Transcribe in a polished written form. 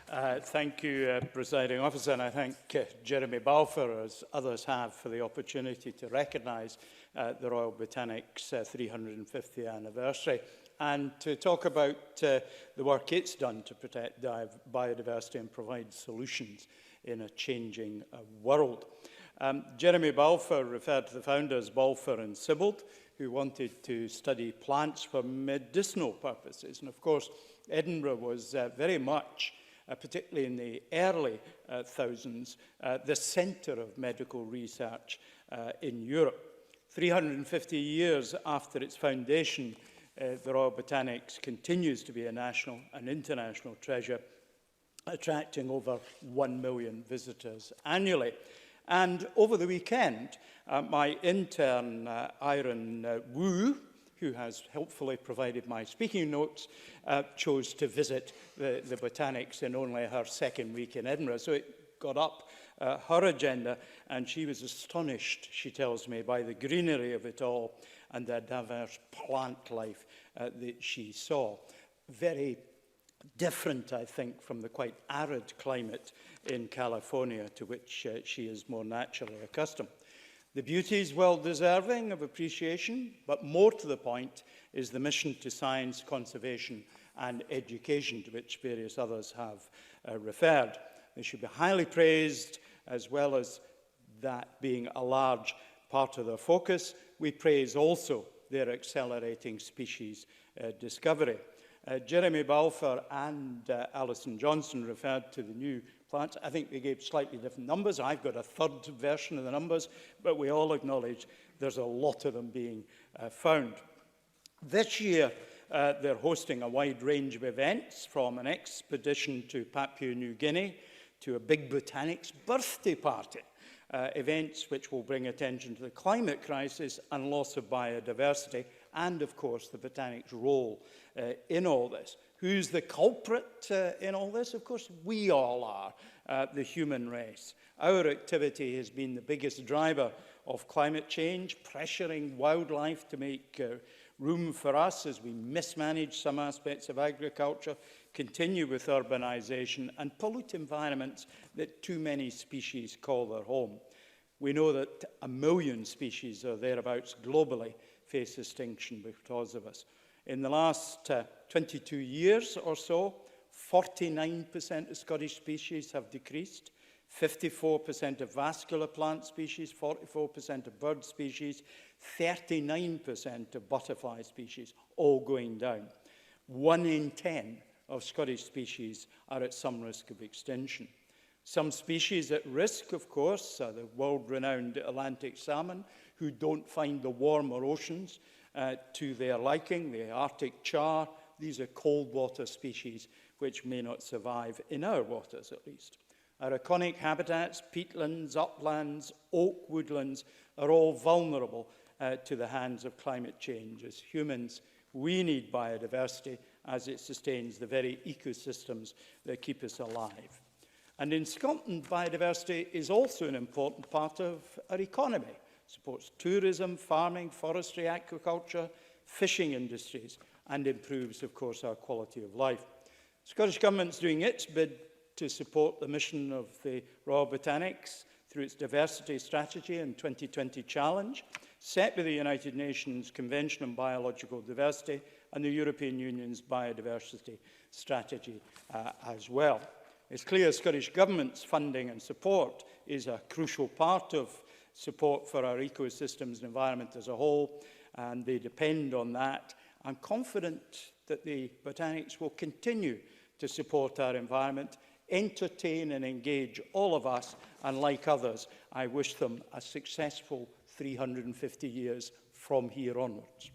Thank you, Presiding Officer, and I thank Jeremy Balfour, as others have, for the opportunity to recognise the Royal Botanic's 350th anniversary and to talk about the work it's done to protect biodiversity and provide solutions in a changing world. Jeremy Balfour referred to the founders, Balfour and Sibbald, who wanted to study plants for medicinal purposes. And of course, Edinburgh was very much, particularly in the early thousands, the centre of medical research in Europe. 350 years after its foundation, the Royal Botanics continues to be a national and international treasure, attracting over 1 million visitors annually. And over the weekend, my intern, Irene Wu, who has helpfully provided my speaking notes, chose to visit the Botanics in only her second week in Edinburgh. So it got up her agenda, and she was astonished, she tells me, by the greenery of it all and the diverse plant life that she saw. Very different, I think, from the quite arid climate in California to which she is more naturally accustomed. The beauty is well deserving of appreciation, but more to the point is the mission to science, conservation and education, to which various others have referred. They should be highly praised, as well as that being a large part of their focus. We praise also their accelerating species discovery. Jeremy Balfour and Alison Johnson referred to the new plants. I think they gave slightly different numbers. I've got a third version of the numbers, but we all acknowledge there's a lot of them being found. This year, they're hosting a wide range of events, from an expedition to Papua New Guinea to a big botanics birthday party, events which will bring attention to the climate crisis and loss of biodiversity, and of course the botanic's role in all this. Who's the culprit in all this? Of course, we all are, the human race. Our activity has been the biggest driver of climate change, pressuring wildlife to make room for us as we mismanage some aspects of agriculture, continue with urbanization, and pollute environments that too many species call their home. We know that 1 million species or thereabouts globally face extinction because of us. In the last 22 years or so, 49% of Scottish species have decreased, 54% of vascular plant species, 44% of bird species, 39% of butterfly species, all going down. 1 in 10 of Scottish species are at some risk of extinction. Some species at risk, of course, are the world-renowned Atlantic salmon, who don't find the warmer oceans to their liking, the Arctic char. These are cold water species which may not survive in our waters, at least. Our iconic habitats, peatlands, uplands, oak woodlands, are all vulnerable to the hands of climate change. As humans, we need biodiversity as it sustains the very ecosystems that keep us alive. And in Scotland, biodiversity is also an important part of our economy. It supports tourism, farming, forestry, aquaculture, fishing industries, and improves, of course, our quality of life. The Scottish Government's doing its bit to support the mission of the Royal Botanics through its diversity strategy and 2020 challenge, set with the United Nations Convention on Biological Diversity and the European Union's biodiversity strategy as well. It's clear Scottish Government's funding and support is a crucial part of support for our ecosystems and environment as a whole, and they depend on that. I'm confident that the Botanics will continue to support our environment, entertain and engage all of us, and like others, I wish them a successful 350 years from here onwards.